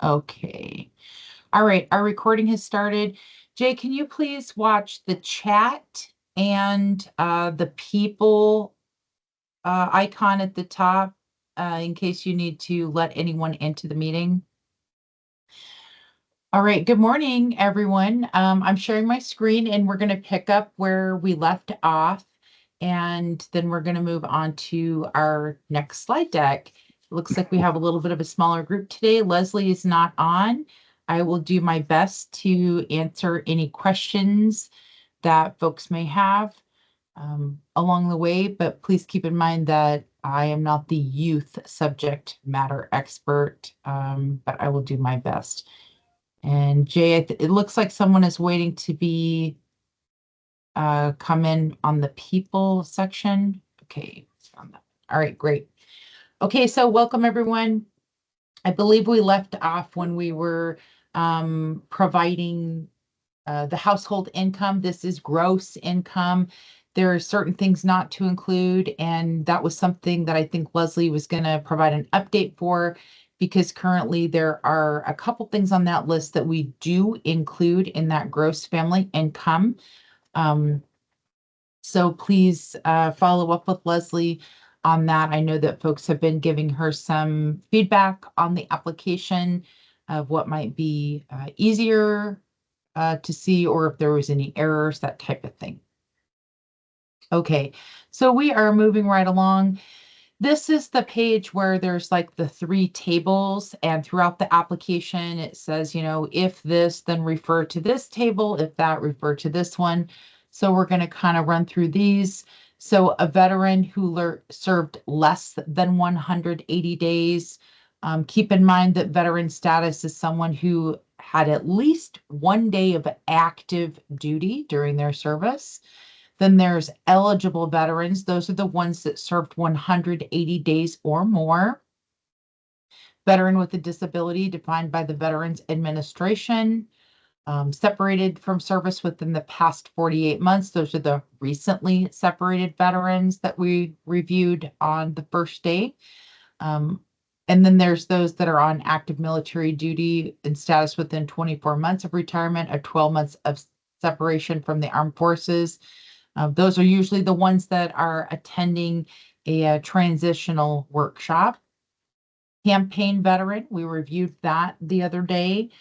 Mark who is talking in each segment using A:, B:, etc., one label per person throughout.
A: Okay. All right. Our recording has started. Jay, can you please watch the chat and the people icon at the top in case you need to let anyone into the meeting? All right. Good morning, everyone. I'm sharing my screen and we're going to pick up where we left off. And then we're going to move on to our next slide deck. It looks like we have a little bit of a smaller group today. Leslie is not on. I will do my best to answer any questions that folks may have along the way, but please keep in mind that I am not the youth subject matter expert, but I will do my best. And Jay, it looks like someone is waiting to be come in on the people section. Okay, found that. All right, great. Okay, so welcome everyone. I believe we left off when we were providing the household income. This is gross income. There are certain things not to include, and that was something that I think Leslie was going to provide an update for, because currently there are a couple things on that list that we do include in that gross family income. So please follow up with Leslie on that. I know that folks have been giving her some feedback on the application of what might be easier to see, or if there was any errors, that type of thing. Okay, so we are moving right along. This is the page where there's like the three tables, and throughout the application, it says, you know, if this, then refer to this table, if that, refer to this one. So we're going to kind of run through these. So a veteran who served less than 180 days. Keep in mind that veteran status is someone who had at least 1 day of active duty during their service. Then there's eligible veterans. Those are the ones that served 180 days or more. Veteran with a disability defined by the Veterans Administration. Separated from service within the past 48 months. Those are the recently separated veterans that we reviewed on the first day. And then there's those that are on active military duty and status within 24 months of retirement or 12 months of separation from the armed forces. Those are usually the ones that are attending a transitional workshop. Campaign veteran, we reviewed that the other day.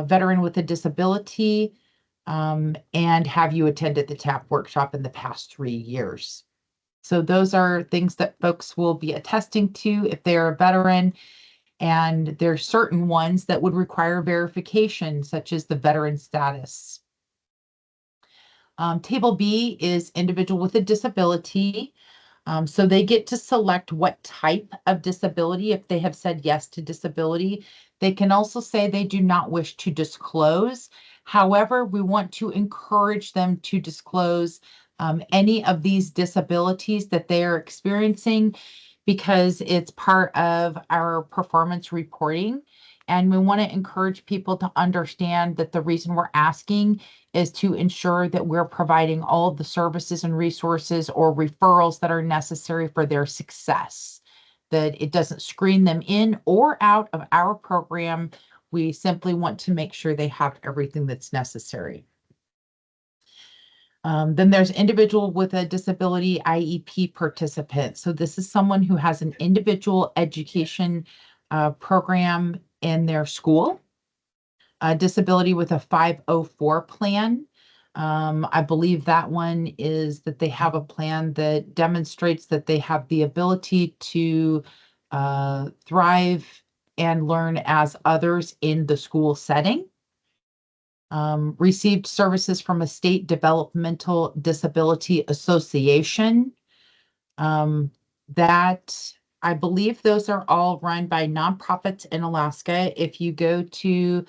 A: Veteran with a disability, and have you attended the TAP workshop in the past 3 years? So those are things that folks will be attesting to if they're a veteran. And there's certain ones that would require verification, such as the veteran status. Table B is individual with a disability. So they get to select what type of disability. If they have said yes to disability, they can also say they do not wish to disclose. However, we want to encourage them to disclose any of these disabilities that they are experiencing, because it's part of our performance reporting. And we want to encourage people to understand that the reason we're asking is to ensure that we're providing all of the services and resources or referrals that are necessary for their success, that it doesn't screen them in or out of our program. We simply want to make sure they have everything that's necessary. Then there's individual with a disability IEP participant. So this is someone who has an individual education program in their school. Disability with a 504 plan. I believe that one is that they have a plan that demonstrates that they have the ability to thrive and learn as others in the school setting. Received services from a state developmental disability association. That I believe those are all run by nonprofits in Alaska. If you go to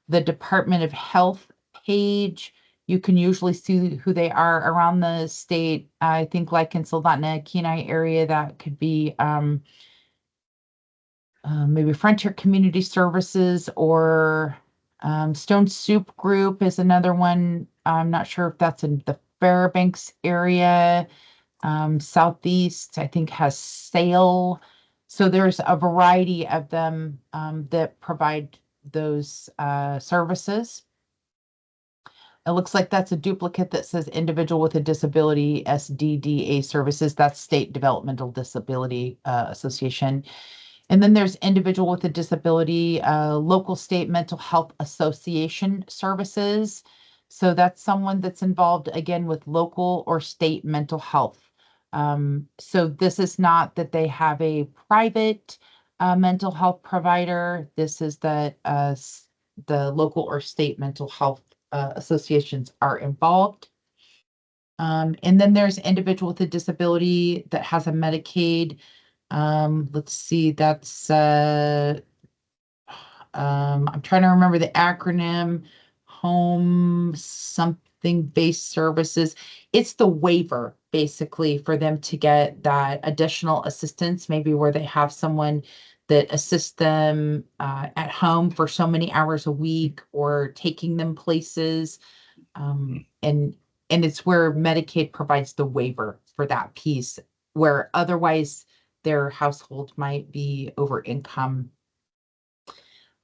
A: the Department of Health page, you can usually see who they are around the state. I think like in Soldotna, Kenai area, that could be maybe Frontier Community Services, or Stone Soup Group is another one. I'm not sure if that's in the Fairbanks area. Southeast, I think, has SAIL. So there's a variety of them that provide those services. It looks like that's a duplicate that says individual with a disability SDDA services. That's State Developmental Disability Association. And then there's individual with a disability, local state mental health association services. So that's someone that's involved again with local or state mental health. So this is not that they have a private mental health provider. This is that the local or state mental health associations are involved. And then there's individual with a disability that has a Medicaid. Let's see, that's I'm trying to remember the acronym, home something based services. It's the waiver basically for them to get that additional assistance, maybe where they have someone that assists them at home for so many hours a week or taking them places. And it's where Medicaid provides the waiver for that piece, where otherwise their household might be over income.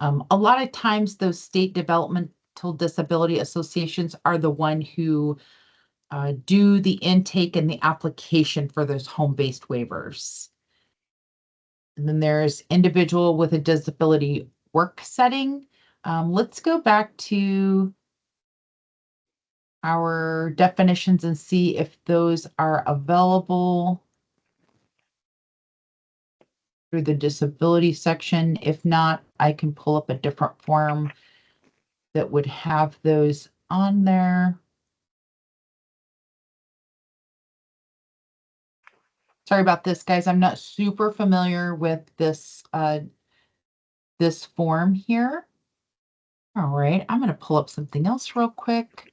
A: A lot of times those state developmental disability associations are the one who do the intake and the application for those home-based waivers. And then there's individual with a disability work setting. Let's go back to our definitions and see if those are available through the disability section. If not, I can pull up a different form that would have those on there. Sorry about this, guys. I'm not super familiar with this form here. All right, I'm going to pull up something else real quick.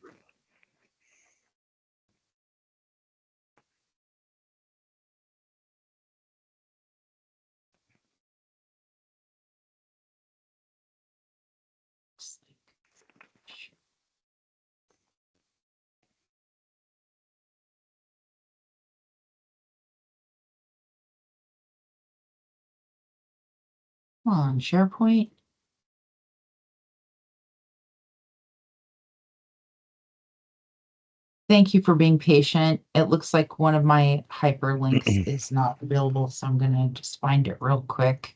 A: Come on, SharePoint. Thank you for being patient. It looks like one of my hyperlinks is not available, so I'm going to just find it real quick.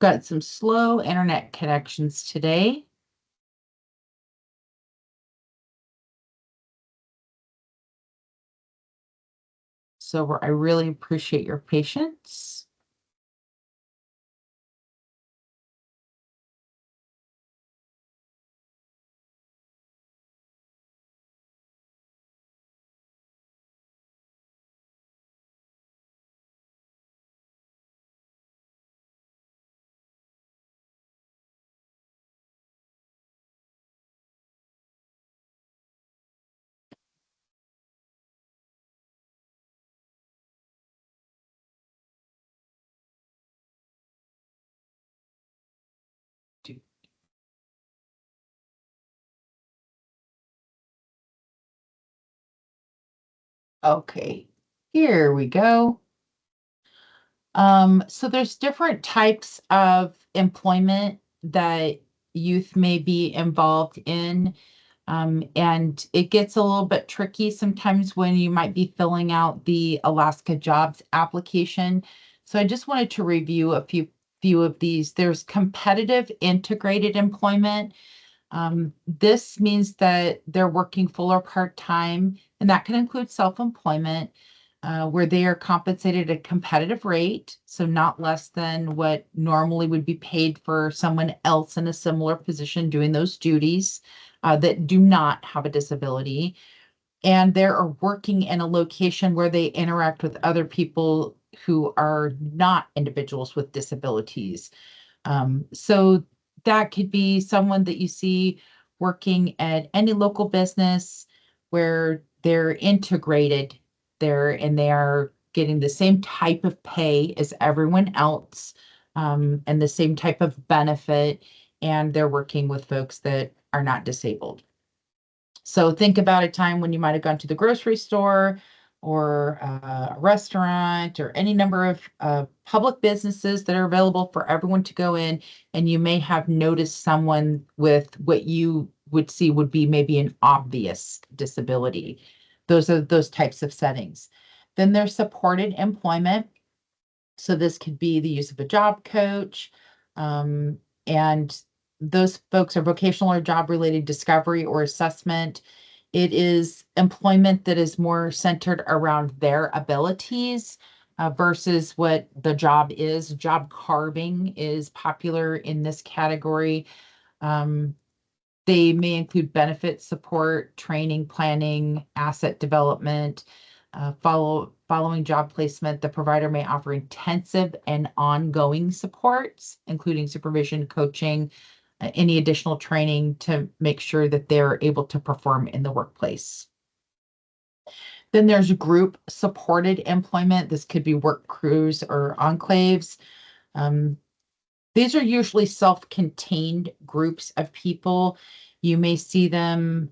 A: Got some slow internet connections today. So I really appreciate your patience. Okay, here we go. So there's different types of employment that youth may be involved in. And it gets a little bit tricky sometimes when you might be filling out the Alaska Jobs application. So I just wanted to review a few of these. There's competitive integrated employment. This means that they're working full or part-time, and that can include self-employment, where they are compensated at a competitive rate, so not less than what normally would be paid for someone else in a similar position doing those duties, that do not have a disability. And they're working in a location where they interact with other people who are not individuals with disabilities. So that could be someone that you see working at any local business, where they're integrated there and they are getting the same type of pay as everyone else, and the same type of benefit, and they're working with folks that are not disabled. So think about a time when you might have gone to the grocery store or a restaurant or any number of public businesses that are available for everyone to go in, and you may have noticed someone with what you would see would be maybe an obvious disability. Those are those types of settings. Then there's supported employment. So this could be the use of a job coach, and those folks are vocational or job-related discovery or assessment. It is employment that is more centered around their abilities versus what the job is. Job carving is popular in this category. Um, they may include benefit support, training, planning, asset development. Following job placement, the provider may offer intensive and ongoing supports, including supervision, coaching, any additional training to make sure that they're able to perform in the workplace. Then there's group supported employment. This could be work crews or enclaves. Um, these are usually self-contained groups of people. You may see them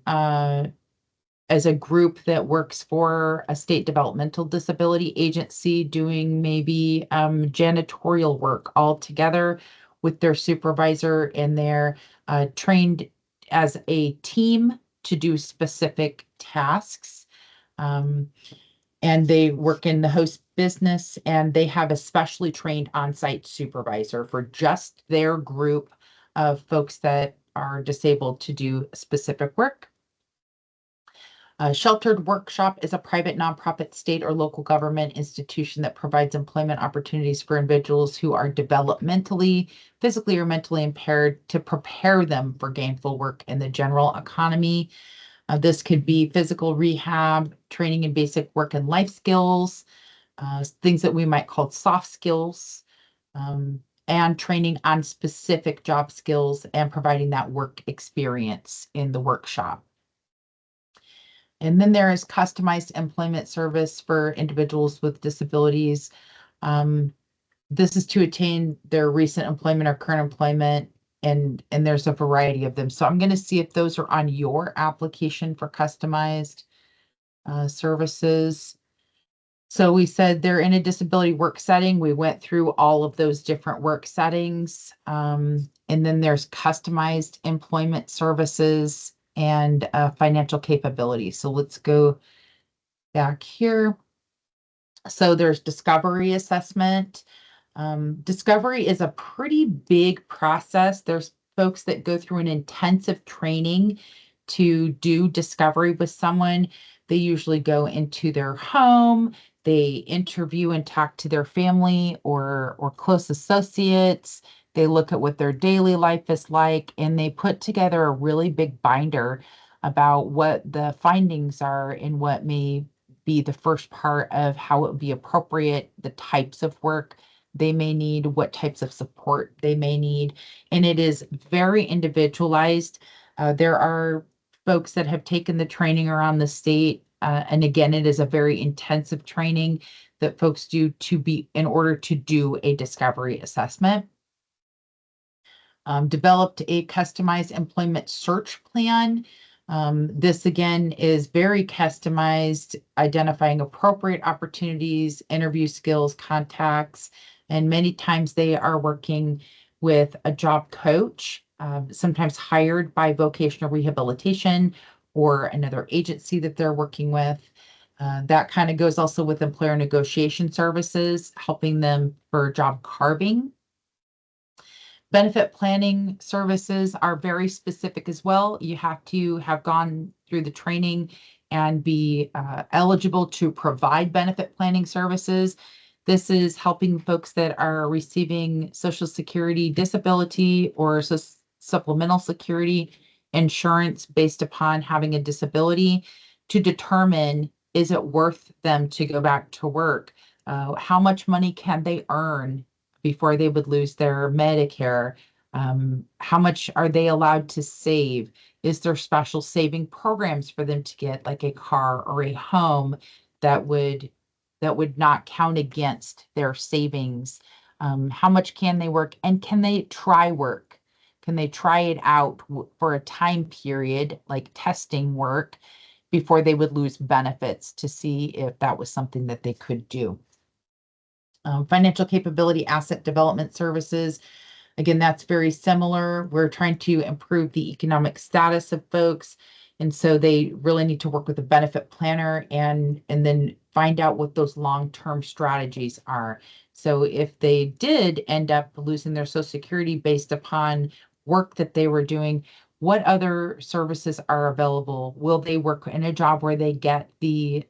A: as a group that works for a state developmental disability agency doing maybe janitorial work all together with their supervisor, and they're trained as a team to do specific tasks. Um, and they work in the host business, and they have a specially trained on-site supervisor for just their group of folks that are disabled to do specific work. Sheltered Workshop is a private nonprofit state or local government institution that provides employment opportunities for individuals who are developmentally, physically, or mentally impaired to prepare them for gainful work in the general economy. This could be physical rehab, training in basic work and life skills, things that we might call soft skills, and training on specific job skills and providing that work experience in the workshop. And then there is customized employment service for individuals with disabilities. This is to attain their recent employment or current employment, and there's a variety of them. So I'm going to see if those are on your application for customized services. So we said they're in a disability work setting. We went through all of those different work settings. And then there's customized employment services and financial capability. So let's go back here. So there's discovery assessment. Discovery is a pretty big process. There's folks that go through an intensive training to do discovery with someone. They usually go into their home, they interview and talk to their family or close associates. They look at what their daily life is like, and they put together a really big binder about what the findings are and what may be the first part of how it would be appropriate, the types of work they may need, what types of support they may need. And it is very individualized. There are folks that have taken the training around the state. And again, it is a very intensive training that folks do in order to do a discovery assessment. Developed a customized employment search plan. This again is very customized, identifying appropriate opportunities, interview skills, contacts, and many times they are working with a job coach, sometimes hired by vocational rehabilitation or another agency that they're working with. That kind of goes also with employer negotiation services, helping them for job carving. Benefit planning services are very specific as well. You have to have gone through the training and be eligible to provide benefit planning services. This is helping folks that are receiving Social Security disability or supplemental security insurance based upon having a disability to determine, is it worth them to go back to work? How much money can they earn before they would lose their Medicare? How much are they allowed to save? Is there special saving programs for them to get, like a car or a home that would not count against their savings? How much can they work, and can they try work? Can they try it out for a time period, like testing work, before they would lose benefits, to see if that was something that they could do? Financial capability asset development services. Again, that's very similar. We're trying to improve the economic status of folks. And so they really need to work with a benefit planner and then find out what those long-term strategies are. So if they did end up losing their Social Security based upon work that they were doing, what other services are available? Will they work in a job where they get the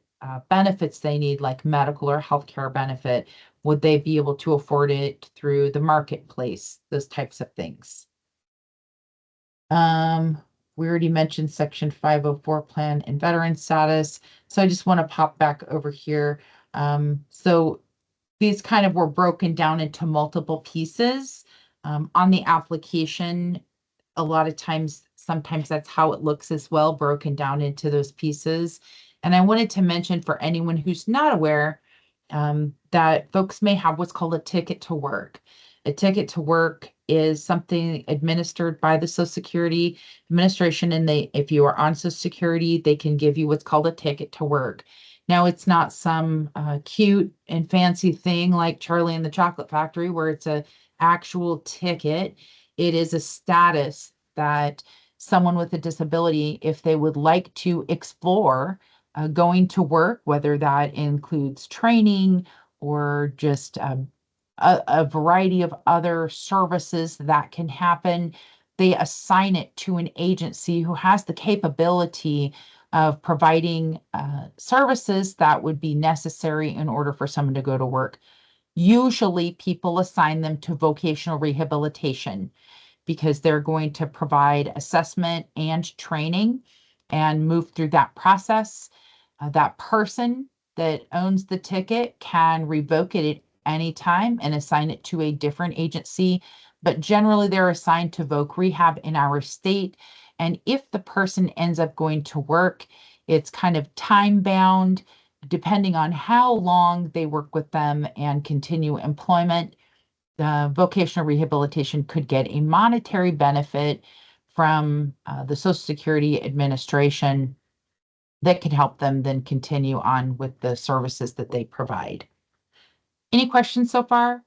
A: benefits they need, like medical or healthcare benefit? Would they be able to afford it through the marketplace? Those types of things. We already mentioned Section 504 plan and veteran status. So I just want to pop back over here. So these kind of were broken down into multiple pieces. On the application, a lot of times, sometimes that's how it looks as well, broken down into those pieces. And I wanted to mention, for anyone who's not aware, that folks may have what's called a ticket to work. A ticket to work is something administered by the Social Security Administration, and if you are on Social Security, they can give you what's called a ticket to work. Now, it's not some cute and fancy thing like Charlie and the Chocolate Factory, where it's a actual ticket. It is a status that someone with a disability, if they would like to explore going to work, whether that includes training or just a variety of other services that can happen, they assign it to an agency who has the capability of providing services that would be necessary in order for someone to go to work. Usually people assign them to vocational rehabilitation, because they're going to provide assessment and training and move through that process. That person that owns the ticket can revoke it at any time and assign it to a different agency, but generally they're assigned to voc rehab in our state. And if the person ends up going to work, it's kind of time bound, depending on how long they work with them and continue employment. Vocational rehabilitation could get a monetary benefit from the Social Security Administration that could help them then continue on with the services that they provide. Any questions so far?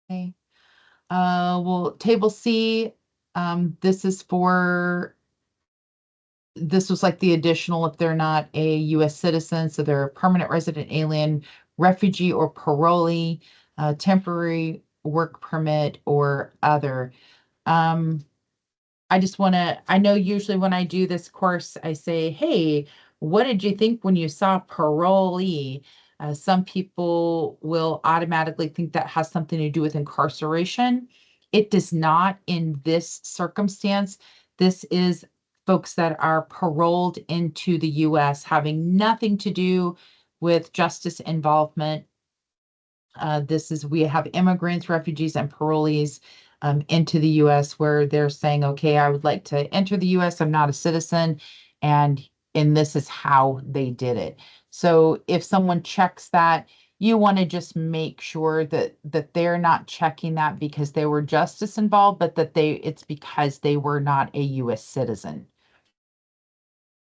A: Okay. Well, Table C, this was like the additional if they're not a U.S. citizen, so they're a permanent resident alien, refugee or parolee, temporary work permit, or other. I know usually when I do this course, I say, hey, what did you think when you saw parolee? Some people will automatically think that has something to do with incarceration. It does not in this circumstance. This is folks that are paroled into the U.S., having nothing to do with justice involvement. We have immigrants, refugees, and parolees into the U.S. where they're saying, okay, I would like to enter the U.S. I'm not a citizen, and this is how they did it. So if someone checks that, you want to just make sure that they're not checking that because they were justice involved, but that it's because they were not a U.S. citizen.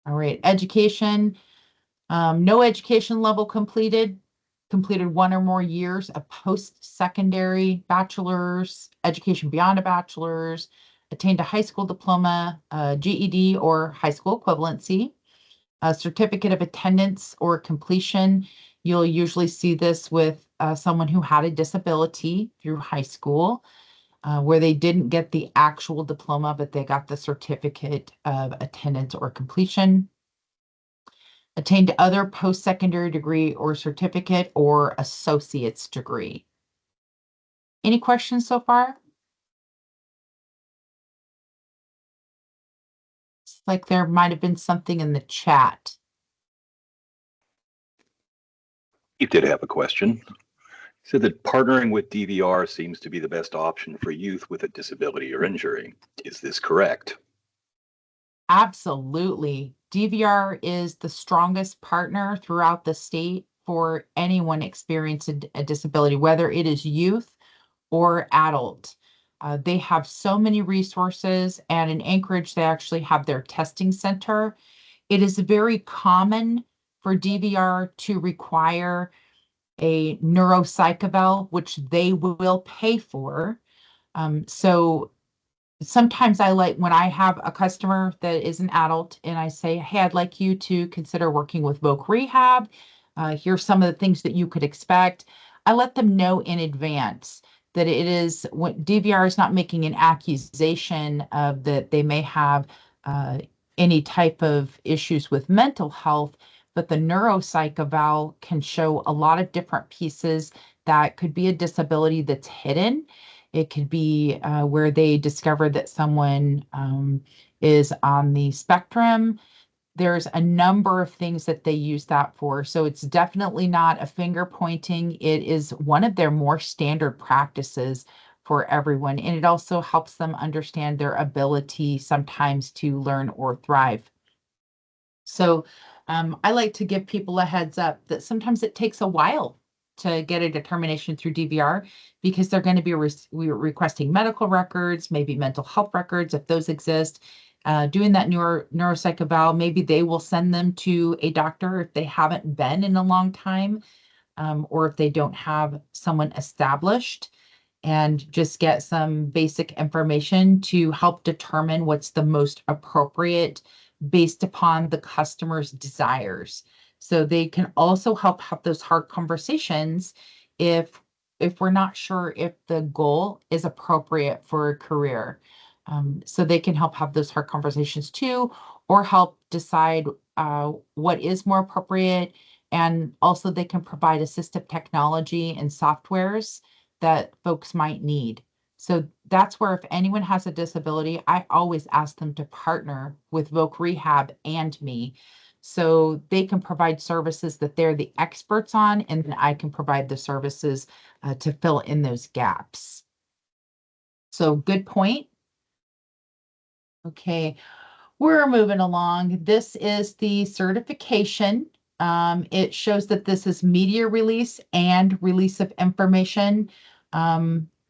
A: All right, education. No education level completed one or more years of post-secondary bachelor's, education beyond a bachelor's, attained a high school diploma, GED or high school equivalency, a certificate of attendance or completion. You'll usually see this with someone who had a disability through high school, where they didn't get the actual diploma, but they got the certificate of attendance or completion. Attained other post-secondary degree or certificate or associate's degree. Any questions so far? It's like there might have been something in the chat.
B: You did have a question. So that partnering with DVR seems to be the best option for youth with a disability or injury. Is this correct?
A: Absolutely. DVR is the strongest partner throughout the state for anyone experiencing a disability, whether it is youth or adult. They have so many resources, and in Anchorage, they actually have their testing center. It is very common for DVR to require a neuropsych eval, which they will pay for. So sometimes I like when I have a customer that is an adult and I say, hey, I'd like you to consider working with Voc Rehab. Here's some of the things that you could expect. I let them know in advance that it is what DVR is not making an accusation of that they may have any type of issues with mental health, but the neuropsych eval can show a lot of different pieces that could be a disability that's hidden. It could be where they discover that someone is on the spectrum. There's a number of things that they use that for. So it's definitely not a finger pointing. It is one of their more standard practices for everyone. And it also helps them understand their ability sometimes to learn or thrive. So I like to give people a heads up that sometimes it takes a while to get a determination through DVR because they're going to be requesting medical records, maybe mental health records if those exist. Doing that neuropsych eval, maybe they will send them to a doctor if they haven't been in a long time, or if they don't have someone established, and just get some basic information to help determine what's the most appropriate based upon the customer's desires. So they can also help have those hard conversations if we're not sure if the goal is appropriate for a career. So they can help have those hard conversations too, or help decide what is more appropriate. And also they can provide assistive technology and softwares that folks might need. So that's where if anyone has a disability, I always ask them to partner with Voc Rehab and me so they can provide services that they're the experts on, and then I can provide the services to fill in those gaps. So good point. Okay, we're moving along. This is the certification. It shows that this is media release and release of information,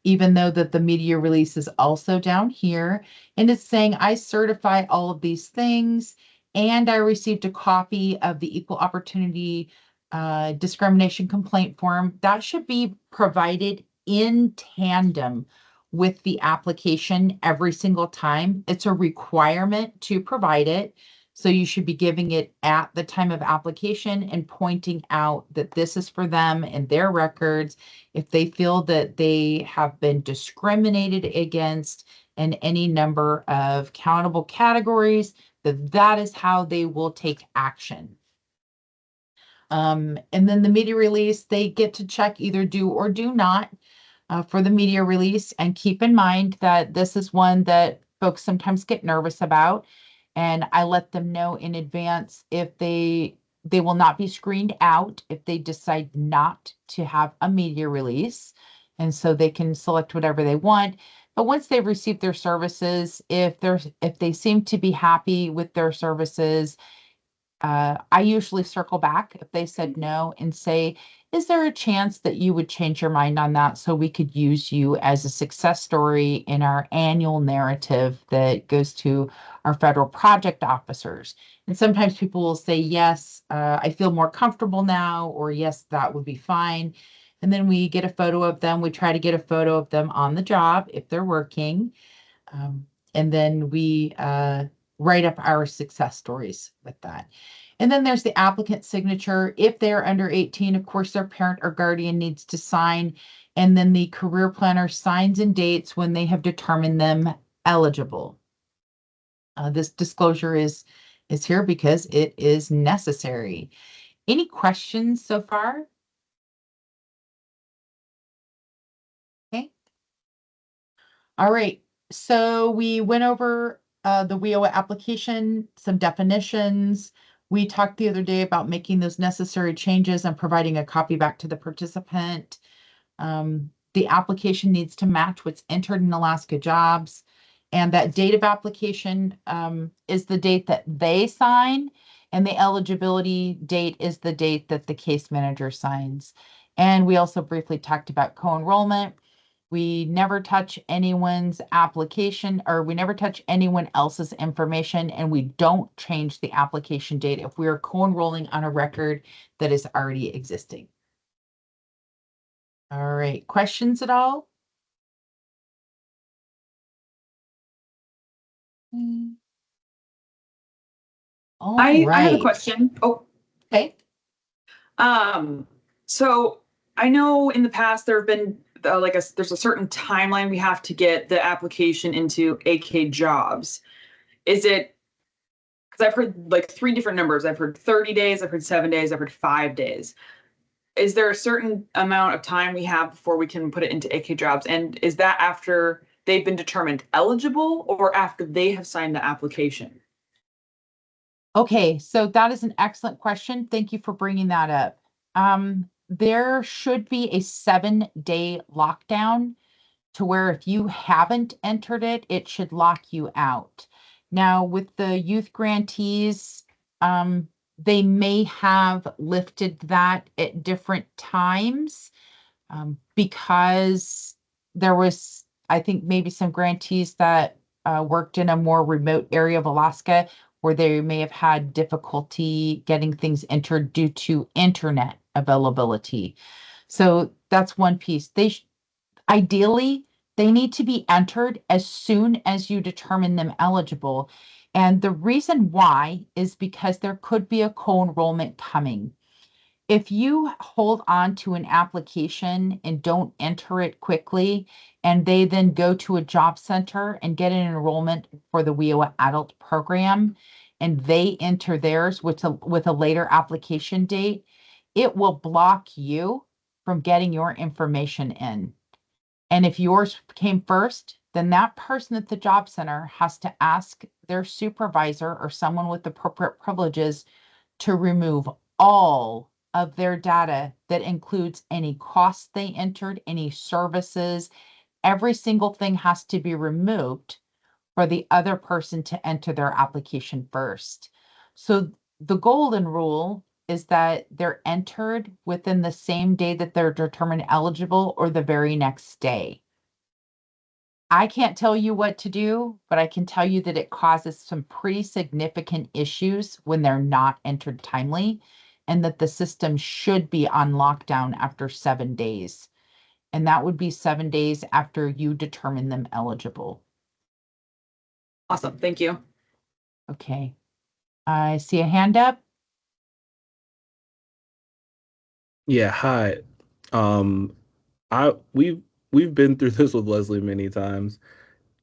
A: even though that the media release is also down here. And it's saying, I certify all of these things, and I received a copy of the Equal Opportunity Discrimination Complaint Form. That should be provided in tandem with the application every single time. It's a requirement to provide it. So you should be giving it at the time of application and pointing out that this is for them and their records. If they feel that they have been discriminated against in any number of countable categories, that is how they will take action. And then the media release, they get to check either do or do not for the media release. And keep in mind that this is one that folks sometimes get nervous about. And I let them know in advance if they will not be screened out if they decide not to have a media release. And so they can select whatever they want. But once they've received their services, if they seem to be happy with their services, I usually circle back if they said no and say, is there a chance that you would change your mind on that so we could use you as a success story in our annual narrative that goes to our federal project officers? And sometimes people will say, yes, I feel more comfortable now, or yes, that would be fine. And then we get a photo of them. We try to get a photo of them on the job if they're working. And then we write up our success stories with that. And then there's the applicant signature. If they're under 18, of course, their parent or guardian needs to sign. And then the career planner signs and dates when they have determined them eligible. This disclosure is here because it is necessary. Any questions so far? Okay. All right. So we went over the WIOA application, some definitions. We talked the other day about making those necessary changes and providing a copy back to the participant. The application needs to match what's entered in Alaska Jobs. And that date of application is the date that they sign, and the eligibility date is the date that the case manager signs. And we also briefly talked about co-enrollment. We never touch anyone's application, or we never touch anyone else's information, and we don't change the application date if we are co-enrolling on a record that is already existing. All right, questions at all? All
C: I have a
A: right.
C: question. Oh,
A: Okay.
C: so I know in the past there have been there's a certain timeline we have to get the application into AK Jobs. Is it, because I've heard like three different numbers. I've heard 30 days, I've heard 7 days, I've heard 5 days. Is there a certain amount of time we have before we can put it into AK Jobs? And is that after they've been determined eligible or after they have signed the application?
A: Okay, so that is an excellent question. Thank you for bringing that up. There should be a 7-day lockdown to where if you haven't entered it, it should lock you out. Now, with the youth grantees, they may have lifted that at different times, because there was, I think, maybe some grantees that worked in a more remote area of Alaska where they may have had difficulty getting things entered due to internet availability. So that's one piece. Ideally, they need to be entered as soon as you determine them eligible. And the reason why is because there could be a co-enrollment coming. If you hold on to an application and don't enter it quickly, and they then go to a job center and get an enrollment for the WIOA adult program, and they enter theirs with a later application date, it will block you from getting your information in. And if yours came first, then that person at the job center has to ask their supervisor or someone with appropriate privileges to remove all of their data that includes any costs they entered, any services. Every single thing has to be removed for the other person to enter their application first. So the golden rule is that they're entered within the same day that they're determined eligible or the very next day. I can't tell you what to do, but I can tell you that it causes some pretty significant issues when they're not entered timely, and that the system should be on lockdown after 7 days. And that would be 7 days after you determine them eligible.
C: Awesome. Thank you.
A: Okay. I see a hand up.
D: Yeah, hi. Um, we've been through this with Leslie many times.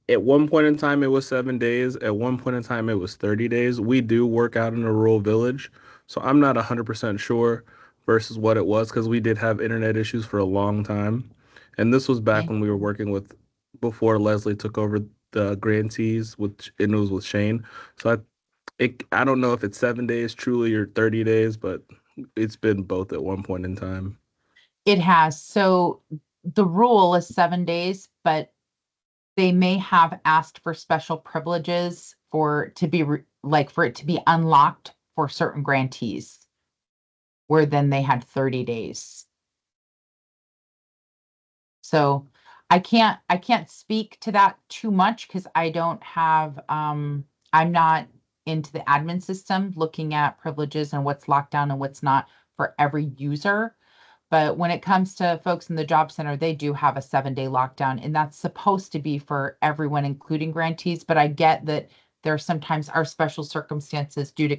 D: At one point in time, it was 7 days. At one point in time, it was 30 days. We do work out in a rural village, so I'm not 100% sure versus what it was because we did have internet issues for a long time. And this was back
A: Okay.
D: when we were working with, before Leslie took over the grantees, which and it was with Shane. So I don't know if it's 7 days truly or 30 days, but it's been both at one point in time.
A: It has. So the rule is 7 days, but they may have asked for special privileges for to be like for it to be unlocked for certain grantees, where then they had 30 days. So I can't speak to that too much because I don't have I'm not into the admin system looking at privileges and what's locked down and what's not for every user. But when it comes to folks in the job center, they do have a 7-day lockdown, and that's supposed to be for everyone, including grantees. But I get that there sometimes are special circumstances due to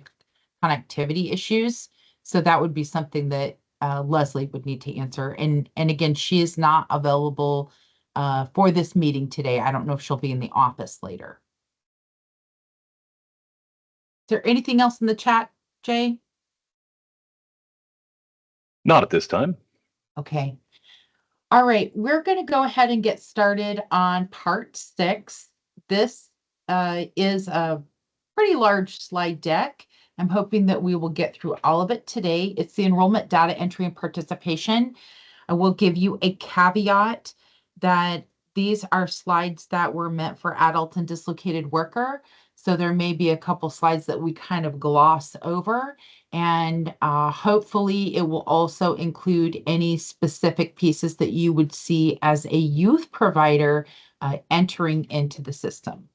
A: connectivity issues. So that would be something that Leslie would need to answer. And again, she is not available for this meeting today. I don't know if she'll be in the office later. Is there anything else in the chat, Jay?
B: Not at this time.
A: Okay. All right, we're going to go ahead and get started on part 6. This is a pretty large slide deck. I'm hoping that we will get through all of it today. It's the enrollment data entry and participation. I will give you a caveat that these are slides that were meant for adult and dislocated worker. So there may be a couple slides that we kind of gloss over, and hopefully it will also include any specific pieces that you would see as a youth provider entering into the system.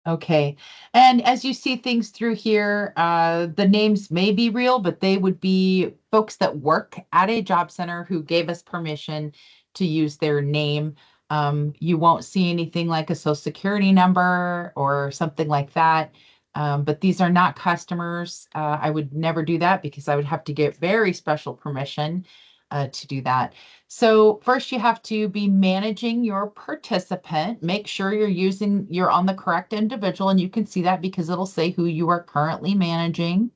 A: Okay, and as you see things through here, the names may be real, but they would be folks that work at a job center who gave us permission to use their name. You won't see anything like a social security number or something like that. But these are not customers. I would never do that because I would have to get very special permission to do that. So first you have to be managing your participant. Make sure you're on the correct individual, and you can see that because it'll say who you are currently managing.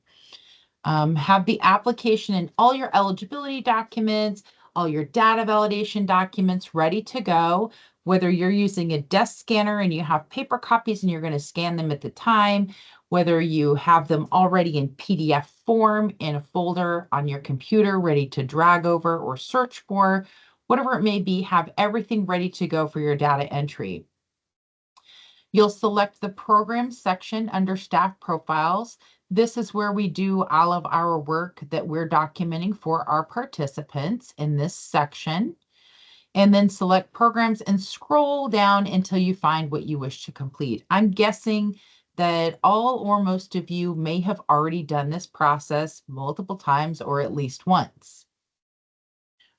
A: Have the application and all your eligibility documents, all your data validation documents ready to go. Whether you're using a desk scanner and you have paper copies and you're going to scan them at the time, whether you have them already in PDF form in a folder on your computer ready to drag over or search for, whatever it may be, have everything ready to go for your data entry. You'll select the program section under staff profiles. This is where we do all of our work that we're documenting for our participants in this section. And then select programs and scroll down until you find what you wish to complete. I'm guessing that all or most of you may have already done this process multiple times or at least once.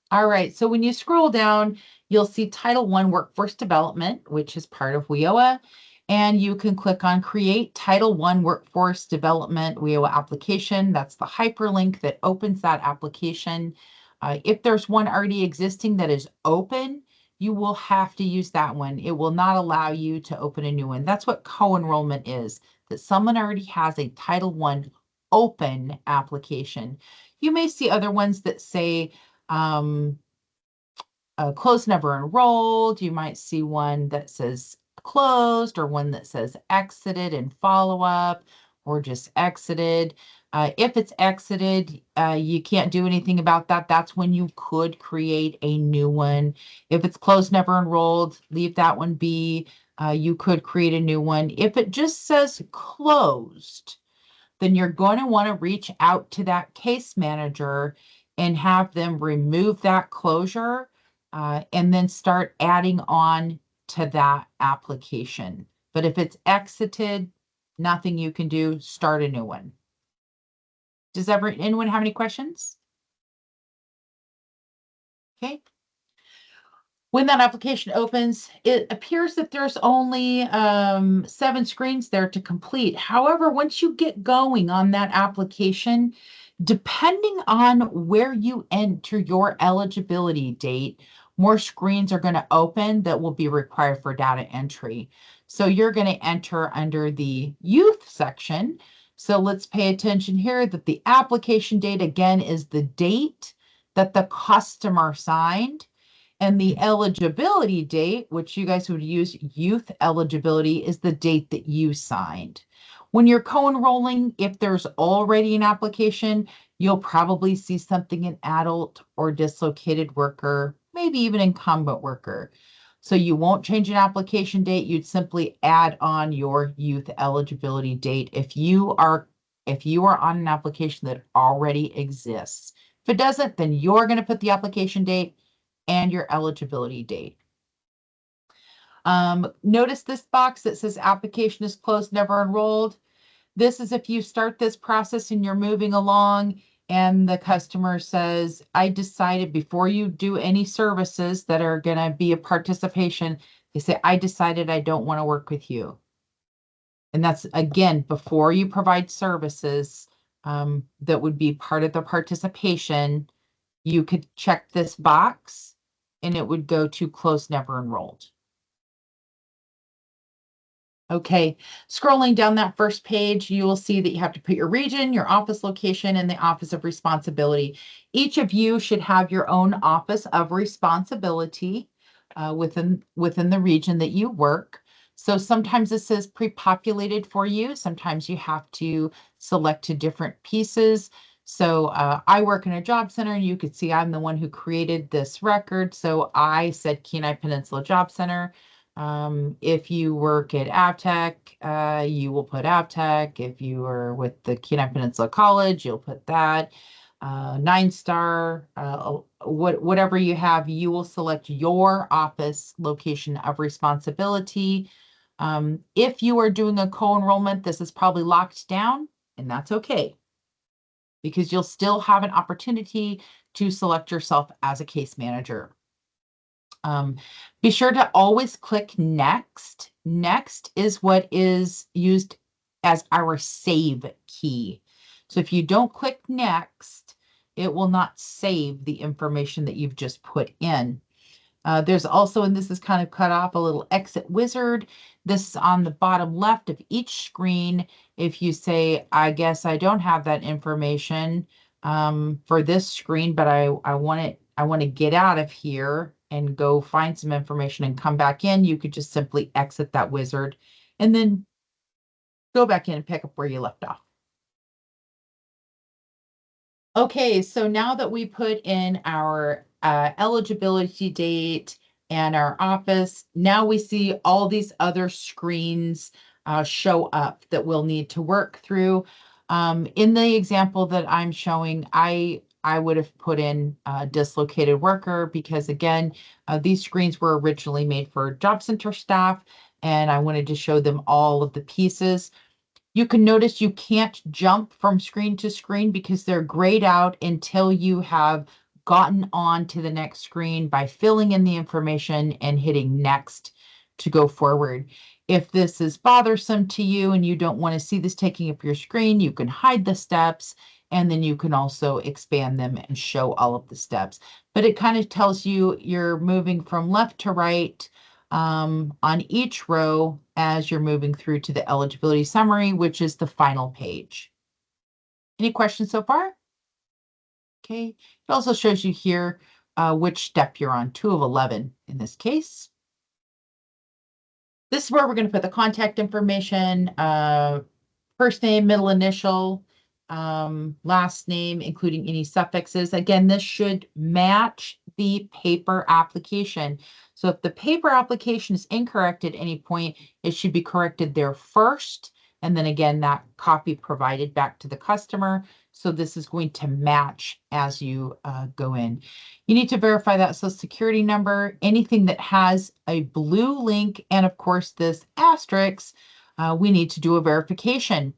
A: All right, so when you scroll down, you'll see Title I Workforce Development, which is part of WIOA, and you can click on Create Title I Workforce Development WIOA application. That's the hyperlink that opens that application. If there's one already existing that is open, you will have to use that one. It will not allow you to open a new one. That's what co-enrollment is, that someone already has a Title I open application. You may see other ones that say, closed never enrolled. You might see one that says closed or one that says exited and follow-up or just exited. If it's exited, you can't do anything about that. That's when you could create a new one. If it's closed never enrolled, leave that one be. You could create a new one. If it just says closed, then you're going to want to reach out to that case manager and have them remove that closure and then start adding on to that application. But if it's exited, nothing you can do, start a new one. Does anyone have any questions? Okay. When that application opens, it appears that there's only 7 screens there to complete. However, once you get going on that application, depending on where you enter your eligibility date, more screens are going to open that will be required for data entry. So you're going to enter under the youth section. So let's pay attention here that the application date again is the date that the customer signed. And the eligibility date, which you guys would use youth eligibility, is the date that you signed. When you're co-enrolling, if there's already an application, you'll probably see something in adult or dislocated worker, maybe even incumbent worker. So you won't change an application date. You'd simply add on your youth eligibility date if you are on an application that already exists. If it doesn't, then you're going to put the application date and your eligibility date. Notice this box that says application is closed, never enrolled. This is if you start this process and you're moving along and the customer says, I decided, before you do any services that are going to be a participation, they say, I decided I don't want to work with you. And that's, again, before you provide services that would be part of the participation, you could check this box and it would go to closed, never enrolled. Okay, scrolling down that first page, you will see that you have to put your region, your office location, and the office of responsibility. Each of you should have your own office of responsibility within the region that you work. So sometimes this is pre-populated for you. Sometimes you have to select to different pieces. So I work in a job center, and you could see I'm the one who created this record. So I said Kenai Peninsula Job Center. If you work at AvTech, you will put AvTech. If you are with the Kenai Peninsula College, you'll put that. 9-star, whatever you have, you will select your office location of responsibility. If you are doing a co-enrollment, this is probably locked down, and that's okay, because you'll still have an opportunity to select yourself as a case manager. Be sure to always click next. Next is what is used as our save key. So if you don't click next, it will not save the information that you've just put in. There's also, and this is kind of cut off, a little exit wizard. This is on the bottom left of each screen. If you say, I guess I don't have that information for this screen, but I want to get out of here and go find some information and come back in, you could just simply exit that wizard and then go back in and pick up where you left off. Okay, so now that we put in our eligibility date and our office, now we see all these other screens show up that we'll need to work through. In the example that I'm showing, I would have put in dislocated worker, because again, these screens were originally made for job center staff, and I wanted to show them all of the pieces. You can notice you can't jump from screen to screen because they're grayed out until you have gotten on to the next screen by filling in the information and hitting next to go forward. If this is bothersome to you and you don't want to see this taking up your screen, you can hide the steps, and then you can also expand them and show all of the steps. But it kind of tells you you're moving from left to right on each row as you're moving through to the eligibility summary, which is the final page. Any questions so far? Okay, it also shows you here which step you're on, 2 of 11 in this case. This is where we're going to put the contact information, first name, middle initial, last name, including any suffixes. Again, this should match the paper application. So if the paper application is incorrect at any point, it should be corrected there first. And then again, that copy provided back to the customer. So this is going to match as you go in. You need to verify that Social Security number, anything that has a blue link, and of course this asterisk, we need to do a verification.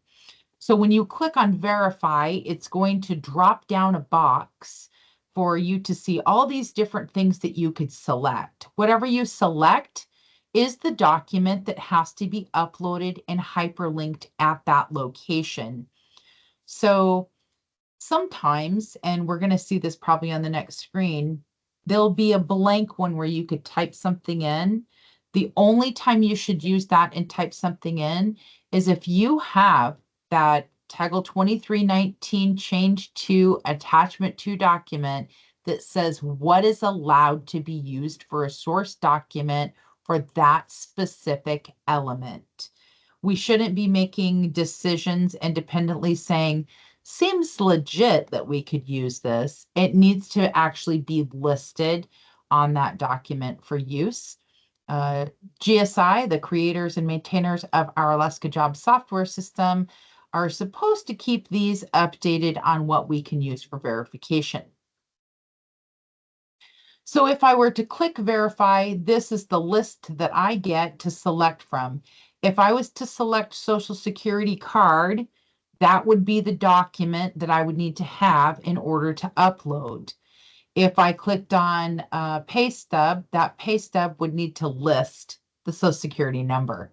A: So when you click on verify, it's going to drop down a box for you to see all these different things that you could select. Whatever you select is the document that has to be uploaded and hyperlinked at that location. So sometimes, and we're going to see this probably on the next screen, there'll be a blank one where you could type something in. The only time you should use that and type something in is if you have that Toggle 2319 change to attachment to document that says what is allowed to be used for a source document for that specific element. We shouldn't be making decisions independently saying, seems legit that we could use this. It needs to actually be listed on that document for use. GSI, the creators and maintainers of our Alaska Job software system, are supposed to keep these updated on what we can use for verification. So if I were to click verify, this is the list that I get to select from. If I was to select Social Security card, that would be the document that I would need to have in order to upload. If I clicked on pay stub, that pay stub would need to list the Social Security number,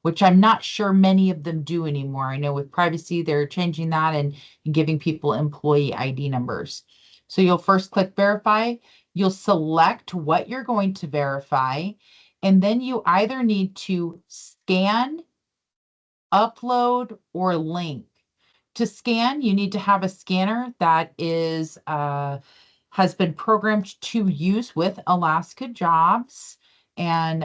A: which I'm not sure many of them do anymore. I know with privacy, they're changing that and giving people employee ID numbers. So you'll first click verify, you'll select what you're going to verify, and then you either need to scan, upload, or link. To scan, you need to have a scanner that is has been programmed to use with Alaska Jobs, and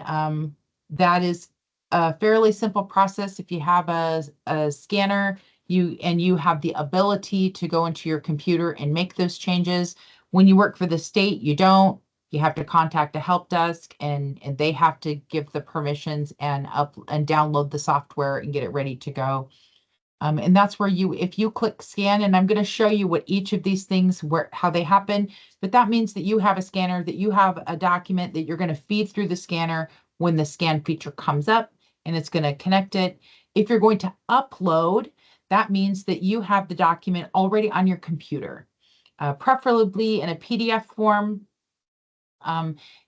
A: that is a fairly simple process. If you have a scanner, you have the ability to go into your computer and make those changes. When you work for the state, you don't. You have to contact a help desk, and they have to give the permissions and download the software and get it ready to go. And that's where if you click scan, and I'm going to show you what each of these things, how they happen, but that means that you have a scanner, that you have a document that you're going to feed through the scanner when the scan feature comes up, and it's going to connect it. If you're going to upload, that means that you have the document already on your computer, preferably in a PDF form.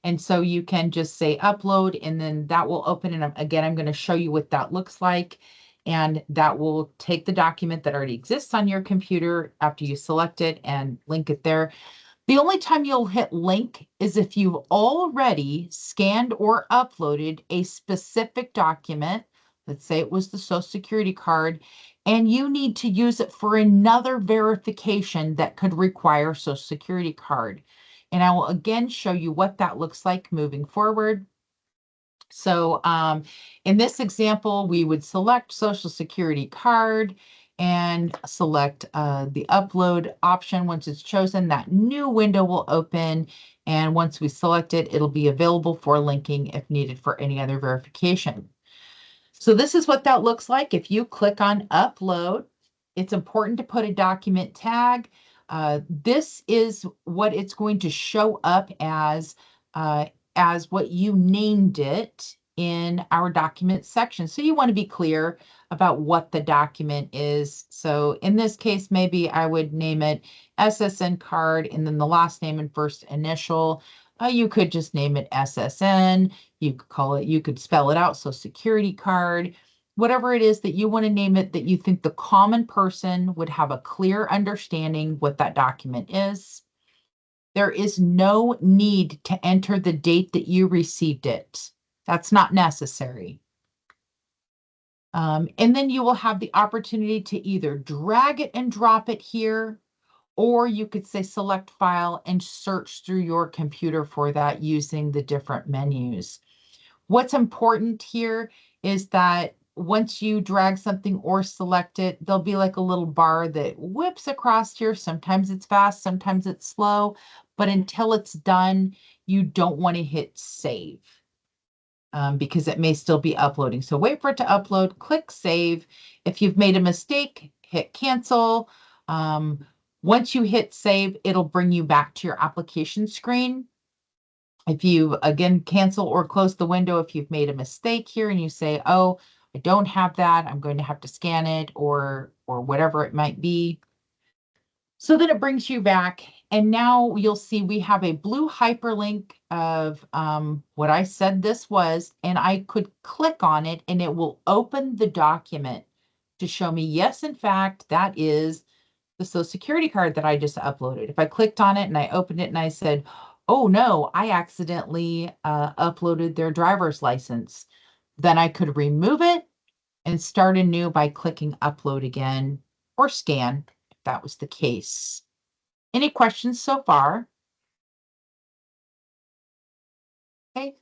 A: And so you can just say upload, and then that will open. And again, I'm going to show you what that looks like. And that will take the document that already exists on your computer after you select it and link it there. The only time you'll hit link is if you've already scanned or uploaded a specific document. Let's say it was the Social Security card, and you need to use it for another verification that could require Social Security card. And I will again show you what that looks like moving forward. So in this example, we would select Social Security card and select the upload option. Once it's chosen, that new window will open. And once we select it, it'll be available for linking if needed for any other verification. So this is what that looks like. If you click on upload, it's important to put a document tag. This is what it's going to show up as what you named it in our document section. So you want to be clear about what the document is. So in this case, maybe I would name it SSN card, and then the last name and first initial. You could just name it SSN. You could call it, you could spell it out, so security card, whatever it is that you want to name it, that you think the common person would have a clear understanding what that document is. There is no need to enter the date that you received it. That's not necessary. And then you will have the opportunity to either drag it and drop it here, or you could say select file and search through your computer for that using the different menus. What's important here is that once you drag something or select it, there'll be like a little bar that whips across here. Sometimes it's fast, sometimes it's slow, but until it's done, you don't want to hit save because it may still be uploading. So wait for it to upload, click save. If you've made a mistake, hit cancel. Once you hit save, it'll bring you back to your application screen. If you, again, cancel or close the window, if you've made a mistake here and you say, oh, I don't have that, I'm going to have to scan it, or whatever it might be. So then it brings you back, and now you'll see we have a blue hyperlink of what I said this was, and I could click on it and it will open the document to show me, yes, in fact, that is the Social Security card that I just uploaded. If I clicked on it and I opened it and I said, oh no, I accidentally uploaded their driver's license, then I could remove it and start anew by clicking upload again or scan if that was the case. Any questions so far? Okay.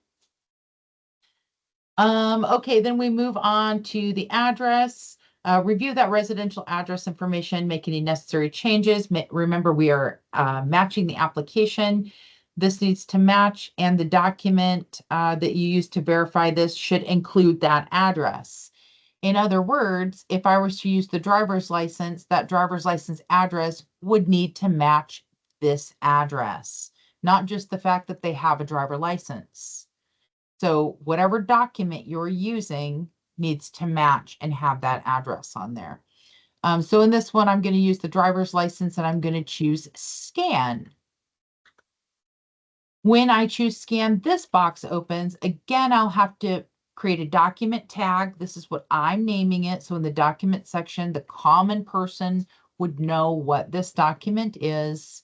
A: Okay, then we move on to the address. Review that residential address information, make any necessary changes. Remember, we are matching the application. This needs to match, and the document that you use to verify this should include that address. In other words, if I was to use the driver's license, that driver's license address would need to match this address, not just the fact that they have a driver license. So whatever document you're using needs to match and have that address on there. So in this one, I'm going to use the driver's license, and I'm going to choose scan. When I choose scan, this box opens. Again, I'll have to create a document tag. This is what I'm naming it. So in the document section, the common person would know what this document is.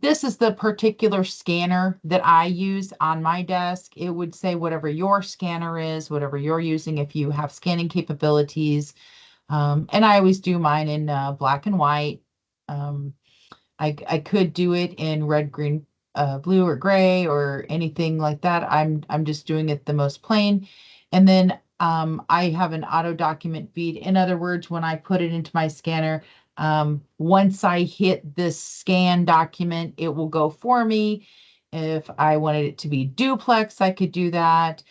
A: This is the particular scanner that I use on my desk. It would say whatever your scanner is, whatever you're using, if you have scanning capabilities. And I always do mine in black and white. I could do it in red, green, blue, or gray, or anything like that. I'm just doing it the most plain. And then I have an auto document feed. In other words, when I put it into my scanner, once I hit this scan document, it will go for me. If I wanted it to be duplex, I could do that.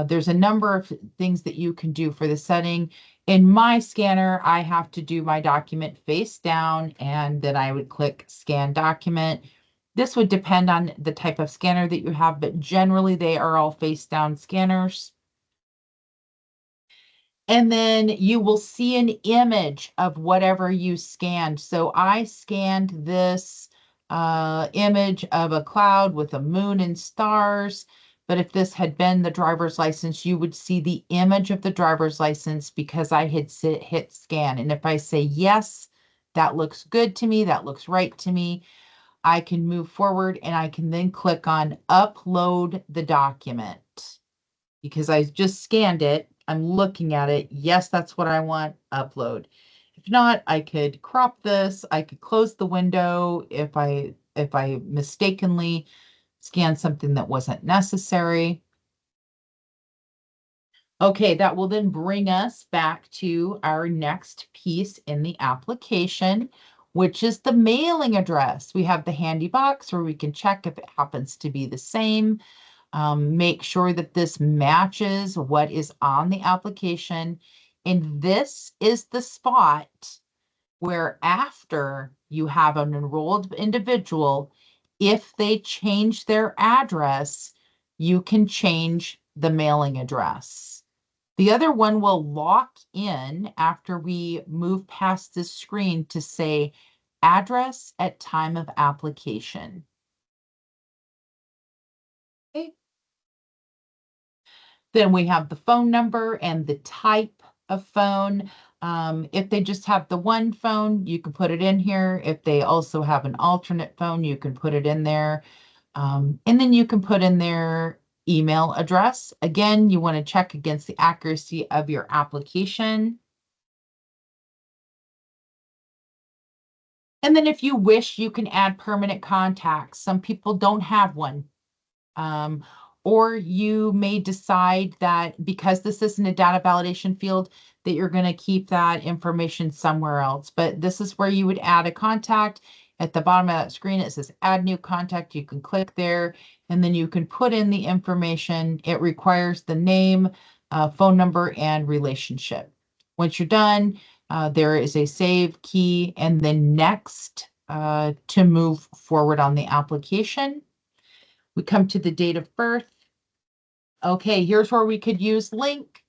A: There's a number of things that you can do for the setting. In my scanner, I have to do my document face down, and then I would click scan document. This would depend on the type of scanner that you have, but generally they are all face down scanners. And then you will see an image of whatever you scanned. So I scanned this image of a cloud with a moon and stars. But if this had been the driver's license, you would see the image of the driver's license because I had hit scan. And if I say, yes, that looks good to me, that looks right to me, I can move forward and I can then click on upload the document because I just scanned it. I'm looking at it. Yes, that's what I want. Upload. If not, I could crop this. I could close the window if I mistakenly scanned something that wasn't necessary. Okay, that will then bring us back to our next piece in the application, which is the mailing address. We have the handy box where we can check if it happens to be the same. Make sure that this matches what is on the application. And this is the spot where after you have an enrolled individual, if they change their address, you can change the mailing address. The other one will lock in after we move past this screen to say address at time of application. Okay. Then we have the phone number and the type of phone. If they just have the one phone, you can put it in here. If they also have an alternate phone, you can put it in there. And then you can put in their email address. Again, you want to check against the accuracy of your application. And then if you wish, you can add permanent contacts. Some people don't have one. Or you may decide that because this isn't a data validation field, that you're going to keep that information somewhere else. But this is where you would add a contact. At the bottom of that screen, it says add new contact. You can click there and then you can put in the information. It requires the name, phone number, and relationship. Once you're done, there is a save key and then next to move forward on the application. We come to the date of birth. Okay, here's where we could use link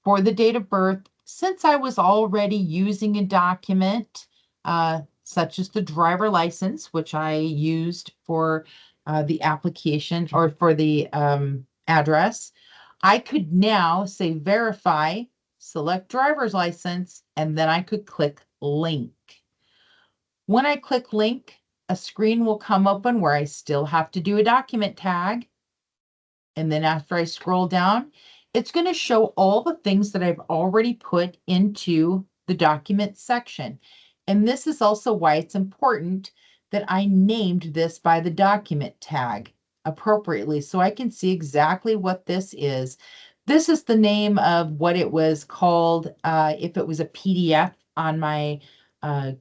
A: for the date of birth. Since I was already using a document, such as the driver license, which I used for the application or for the address, I could now say verify, select driver's license, and then I could click link. When I click link, a screen will come open where I still have to do a document tag. And then after I scroll down, it's going to show all the things that I've already put into the document section. And this is also why it's important that I named this by the document tag appropriately so I can see exactly what this is. This is the name of what it was called if it was a PDF on my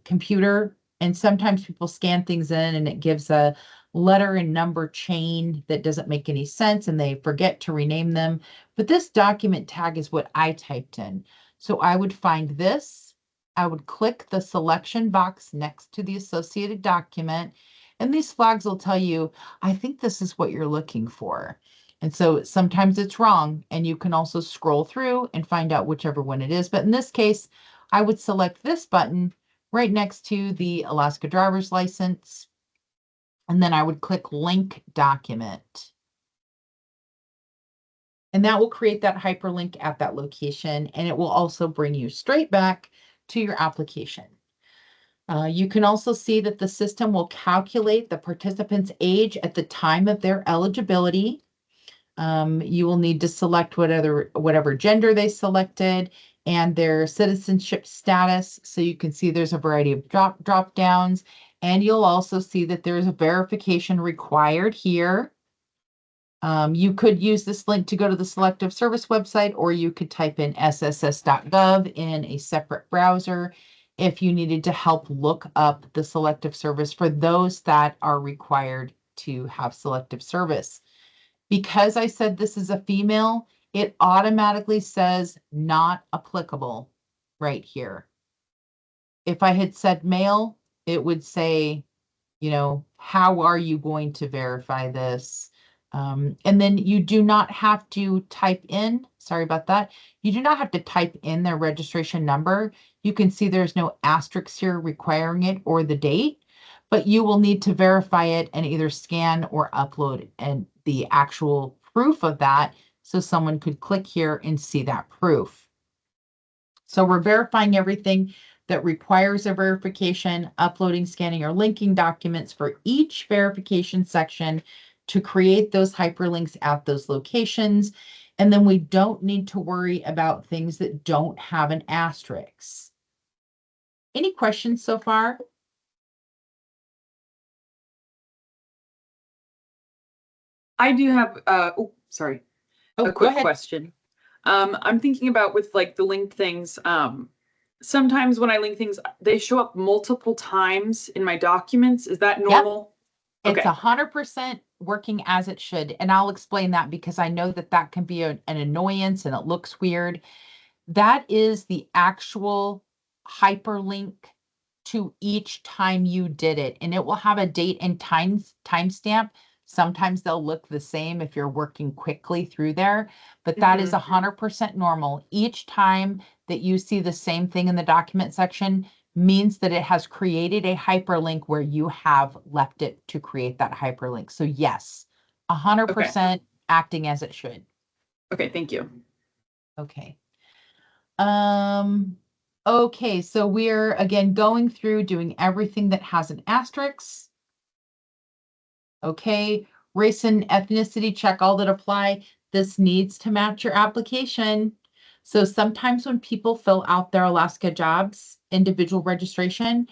A: computer. And sometimes people scan things in and it gives a letter and number chain that doesn't make any sense and they forget to rename them. But this document tag is what I typed in. So I would find this, I would click the selection box next to the associated document, and these flags will tell you, I think this is what you're looking for. And so sometimes it's wrong, and you can also scroll through and find out whichever one it is. But in this case, I would select this button right next to the Alaska driver's license. And then I would click link document. And that will create that hyperlink at that location. And it will also bring you straight back to your application. You can also see that the system will calculate the participant's age at the time of their eligibility. You will need to select whatever gender they selected and their citizenship status. So you can see there's a variety of drop downs. And you'll also see that there's a verification required here. You could use this link to go to the Selective Service website, or you could type in sss.gov in a separate browser if you needed to help look up the Selective Service for those that are required to have Selective Service. Because I said this is a female, it automatically says not applicable right here. If I had said male, it would say, how are you going to verify this? And then you do not have to type in, sorry about that. You do not have to type in their registration number. You can see there's no asterisk here requiring it or the date, but you will need to verify it and either scan or upload and the actual proof of that so someone could click here and see that proof. So we're verifying everything that requires a verification, uploading, scanning, or linking documents for each verification section to create those hyperlinks at those locations. And then we don't need to worry about things that don't have an asterisk. Any questions so far?
C: I do have, sorry,
A: Oh,
C: a
A: go
C: quick
A: ahead.
C: question. I'm thinking about with like the linked things, sometimes when I link things, they show up multiple times in my documents. Is that normal?
A: It's
C: Okay.
A: 100% working as it should. And I'll explain that because I know that that can be an annoyance and it looks weird. That is the actual hyperlink to each time you did it. And it will have a date and timestamp. Sometimes they'll look the same if you're working quickly through there, but that is 100% normal. Each time that you see the same thing in the document section means that it has created a hyperlink where you have left it to create that hyperlink. So yes, 100% acting as it should.
C: Okay, thank you.
A: Okay. Okay, so we're again going through doing everything that has an asterisk. Okay, race and ethnicity, check all that apply. This needs to match your application. So sometimes when people fill out their Alaska Jobs individual registration,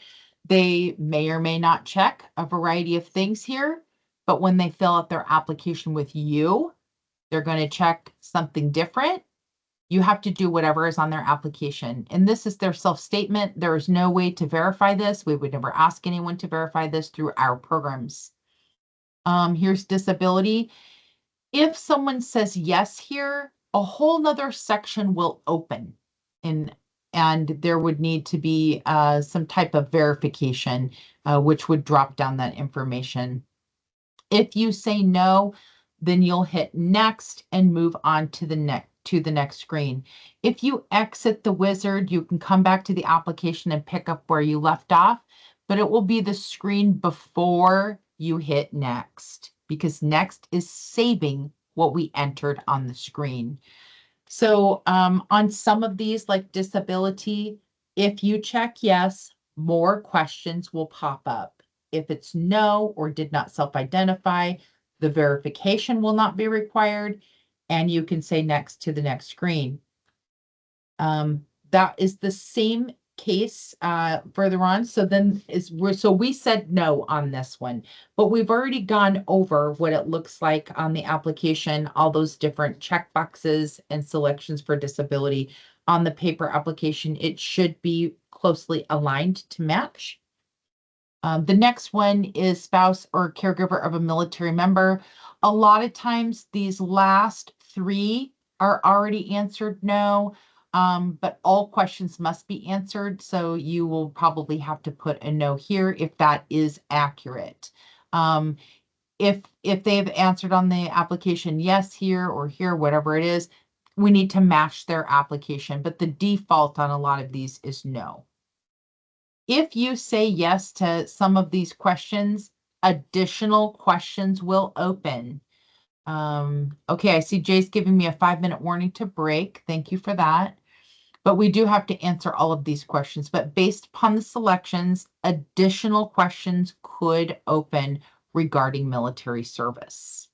A: they may or may not check a variety of things here, but when they fill out their application with you, they're going to check something different. You have to do whatever is on their application. And this is their self-statement. There is no way to verify this. We would never ask anyone to verify this through our programs. Here's disability. If someone says yes here, a whole nother section will open and there would need to be some type of verification, which would drop down that information. If you say no, then you'll hit next and move on to the next screen. If you exit the wizard, you can come back to the application and pick up where you left off, but it will be the screen before you hit next, because next is saving what we entered on the screen. So on some of these, like disability, if you check yes, more questions will pop up. If it's no or did not self-identify, the verification will not be required, and you can say next to the next screen. That is the same case further on. So then we said no on this one, but we've already gone over what it looks like on the application, all those different check boxes and selections for disability on the paper application. It should be closely aligned to match. The next one is spouse or caregiver of a military member. A lot of times these last three are already answered no, but all questions must be answered. So you will probably have to put a no here if that is accurate. If they've answered on the application yes here or here, whatever it is, we need to match their application, but the default on a lot of these is no. If you say yes to some of these questions, additional questions will open. Okay, I see Jay's giving me a 5-minute warning to break. Thank you for that. But we do have to answer all of these questions. But based upon the selections, additional questions could open regarding military service.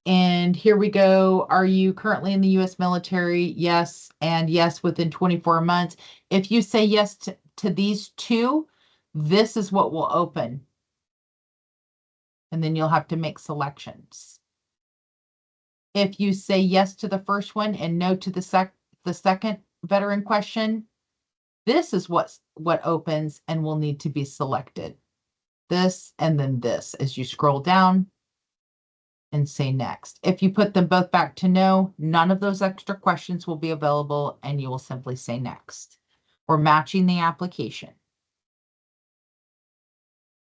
A: And here we go. Are you currently in the U.S. military? Yes. And yes, within 24 months. If you say yes to these two, this is what will open. and then you'll have to make selections. If you say yes to the first one and no to the second veteran question, this is what opens and will need to be selected. This and then this as you scroll down and say next. If you put them both back to no, none of those extra questions will be available and you will simply say next. Or matching the application.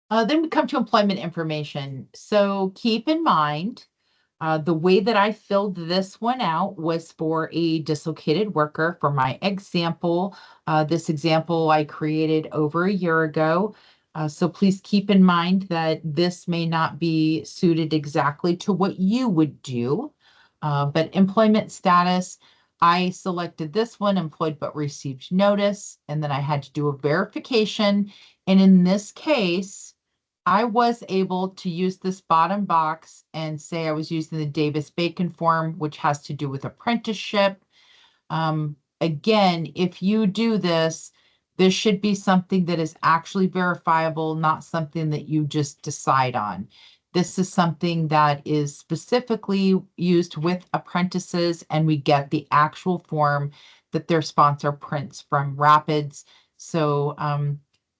A: Then we come to employment information. So keep in mind, the way that I filled this one out was for a dislocated worker. For my example, this example I created over a year ago. So please keep in mind that this may not be suited exactly to what you would do. But employment status, I selected this one, employed but received notice, and then I had to do a verification. And in this case, I was able to use this bottom box and say I was using the Davis-Bacon form, which has to do with apprenticeship. Again, if you do this, this should be something that is actually verifiable, not something that you just decide on. This is something that is specifically used with apprentices, and we get the actual form that their sponsor prints from Rapids. So,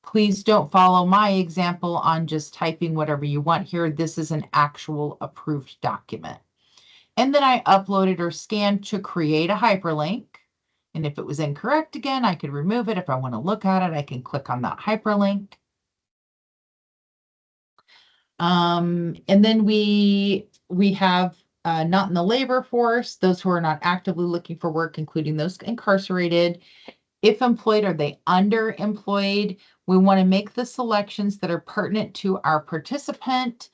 A: please don't follow my example on just typing whatever you want here. This is an actual approved document. And then I uploaded or scanned to create a hyperlink. And if it was incorrect again, I could remove it. If I want to look at it, I can click on that hyperlink. And then we have not in the labor force, those who are not actively looking for work, including those incarcerated. If employed, are they underemployed? We want to make the selections that are pertinent to our participant.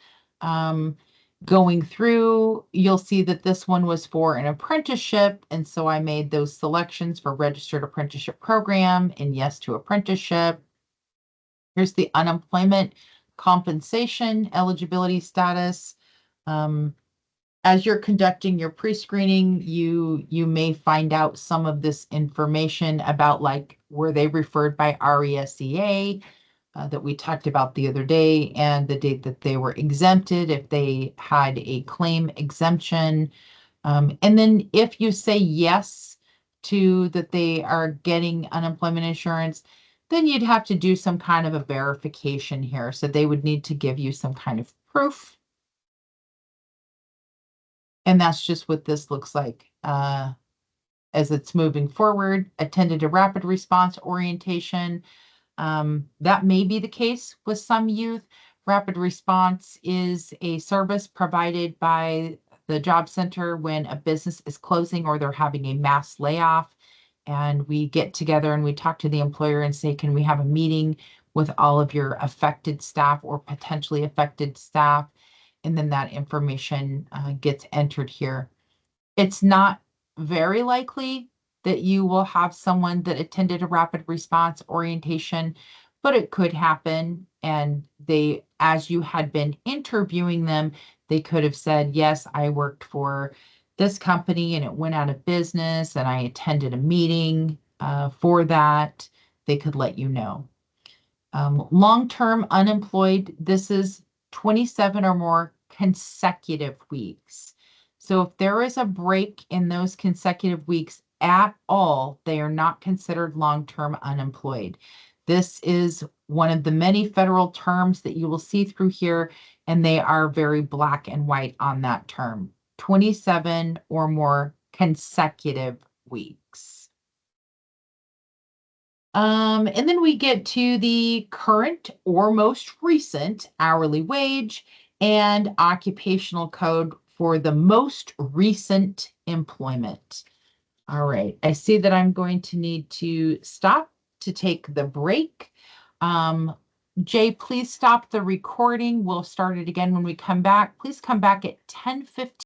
A: Going through, you'll see that this one was for an apprenticeship, and so I made those selections for registered apprenticeship program and yes to apprenticeship. Here's the unemployment compensation eligibility status. As you're conducting your pre-screening, you may find out some of this information about, like, were they referred by RESEA that we talked about the other day, and the date that they were exempted, if they had a claim exemption. And then if you say yes to that they are getting unemployment insurance, then you'd have to do some kind of a verification here. So they would need to give you some kind of proof. And that's just what this looks like as it's moving forward. Attended a rapid response orientation. That may be the case with some youth. Rapid response is a service provided by the job center when a business is closing or they're having a mass layoff. And we get together and we talk to the employer and say, can we have a meeting with all of your affected staff or potentially affected staff? And then that information gets entered here. It's not very likely that you will have someone that attended a rapid response orientation, but it could happen. And they, as you had been interviewing them, they could have said, yes, I worked for this company and it went out of business and I attended a meeting for that. They could let you know. Long-term unemployed, this is 27 or more consecutive weeks. So if there is a break in those consecutive weeks at all, they are not considered long-term unemployed. This is one of the many federal terms that you will see through here, and they are very black and white on that term. 27 or more consecutive weeks. And then we get to the current or most recent hourly wage and occupational code for the most recent employment. All right, I see that I'm going to need to stop to take the break. Jay, please stop the recording. We'll start it again when we come back. Please come back at 10:15.